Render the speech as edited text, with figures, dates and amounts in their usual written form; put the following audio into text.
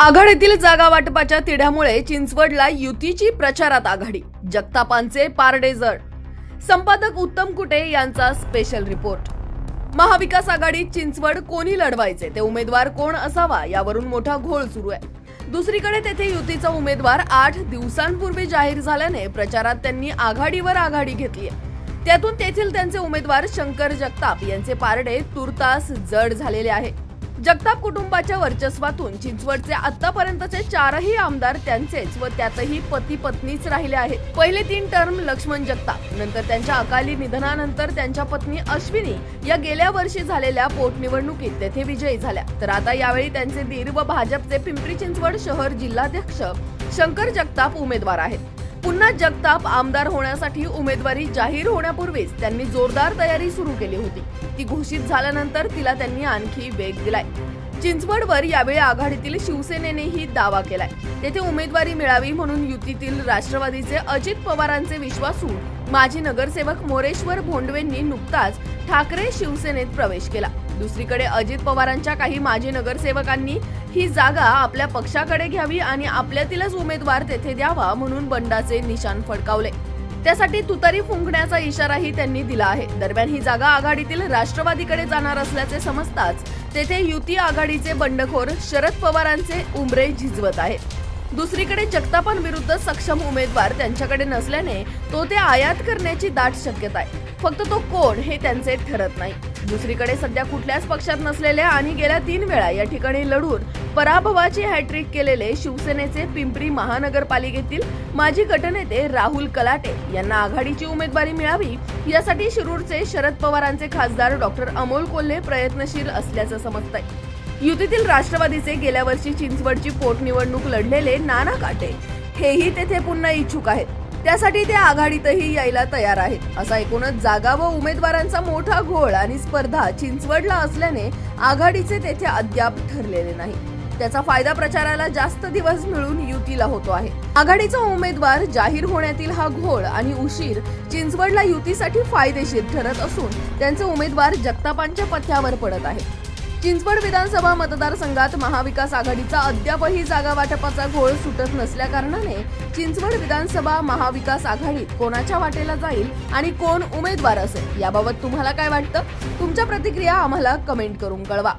आघाडीतील जागा वाटपाच्या तिढ्यामुळे चिंचवडला युतीची प्रचारात आघाडी, जगतापांचे पारडे जड. संपादक उत्तम कुटे यांचा स्पेशल रिपोर्ट. महाविकास आघाडीत चिंचवड कोणी लढवायचे, ते उमेदवार कोण असावा यावरून मोठा घोळ सुरू आहे. दुसरीकडे तेथे युतीचा उमेदवार 8 दिवसांपूर्वी जाहीर झाल्याने प्रचारात त्यांनी आघाडीवर आघाडी घेतली आहे. त्यातून तेथील त्यांचे उमेदवार शंकर जगताप यांचे पारडे तुर्तास जड झालेले आहे. जगताप कुटुंबाच्या वर्चस्वातून चिंचवडचे आतापर्यंतचे 4ही आमदार त्यांचेच व त्यातही पती पत्नीच राहिले आहेत. पहिले 3 टर्म लक्ष्मण जगताप, नंतर त्यांच्या अकाली निधनानंतर त्यांच्या पत्नी अश्विनी या गेल्या वर्षी झालेल्या पोटनिवडणुकीत तेथे विजयी झाल्या. तर आता यावेळी त्यांचे दीर व भाजपचे पिंपरी चिंचवड शहर जिल्हाध्यक्ष शंकर जगताप उमेदवार आहेत. पुन्हा जगताप आमदार होण्यासाठी उमेदवारी जाहीर होण्यापूर्वीच त्यांनी जोरदार तयारी सुरू केली होती. ती घोषित झाल्यानंतर तिला त्यांनी आणखी वेग दिलाय. चिंचवडवर यावेळी आघाडीतील शिवसेनेनेही दावा केलाय. तेथे उमेदवारी मिळावी म्हणून युतीतील राष्ट्रवादीचे अजित पवारांचे विश्वासू माजी नगरसेवक मोरेश्वर भोंडवेंनी नुकताच ठाकरे शिवसेनेत प्रवेश केला. दुसरीकडे अजित पवारांच्या काही माजी नगरसेवकांनी ही जागा आपल्या पक्षाकडे घ्यावी आणि आपल्यातीलच उमेदवार तेथे द्यावा म्हणून बंडाचे निशाण फडकावले. त्यासाठी तुतारी फुंकण्याचा इशाराही त्यांनी दिला आहे. दरम्यान ही जागा आघाडीतील राष्ट्रवादीकडे जाणार असल्याचे समजताच तेथे युती आघाडीचे बंडखोर शरद पवारांचे उंबरे झिजवत आहेत. दुसरीकडे जगतापांविरुद्ध सक्षम उमेदवार त्यांच्याकडे नसल्याने तो ते आयात करण्याची दाट शक्यता आहे. फक्त तो कोण हे त्यांचे ठरत नाही. दुसरीकडे सध्या कुठल्याच पक्षात नसलेल्या आणि गेल्या 3 वेळा या ठिकाणी लढून पराभवाची हॅट्रिक केलेले शिवसेनेचे पिंपरी महानगरपालिकेतील माजी गटनेते राहुल कलाटे यांना आघाडीची उमेदवारी मिळावी यासाठी शिरूरचे शरद पवारांचे खासदार डॉक्टर अमोल कोल्हे प्रयत्नशील असल्याचं समजतंय. युतीतील राष्ट्रवादीचे गेल्या वर्षी चिंचवडची पोटनिवडणूक लढलेले नाना काटे हेही तेथे पुन्हा इच्छुक आहेत. त्यासाठी ते आघाडीतही यायला तयार आहेत. असा एकूणच जागा व उमेदवारांचा मोठा घोळ आणि स्पर्धा चिंचवडला असल्याने आघाडीचे तेथे अद्याप ठरलेले नाही. त्याचा फायदा प्रचाराला जास्त दिवस मिळून युतीला होतो आहे. आघाडीचा उमेदवार जाहीर होण्यातील हा घोळ आणि उशीर चिंचवडला युतीसाठी फायदेशीर ठरत असून त्यांचे उमेदवार जगतापांच्या पथ्यावर पडत आहे. चिंचवड विधानसभा मतदारसंघात महाविकास आघाडीचा अद्यापही जागा वाटपाचा घोळ सुटत नसल्या कारणाने चिंचवड विधानसभा महाविकास आघाडीत कोणाच्या वाटेला जाईल आणि कोण उमेदवार असेल याबाबत तुम्हाला काय वाटतं? तुमच्या प्रतिक्रिया आम्हाला कमेंट करून कळवा.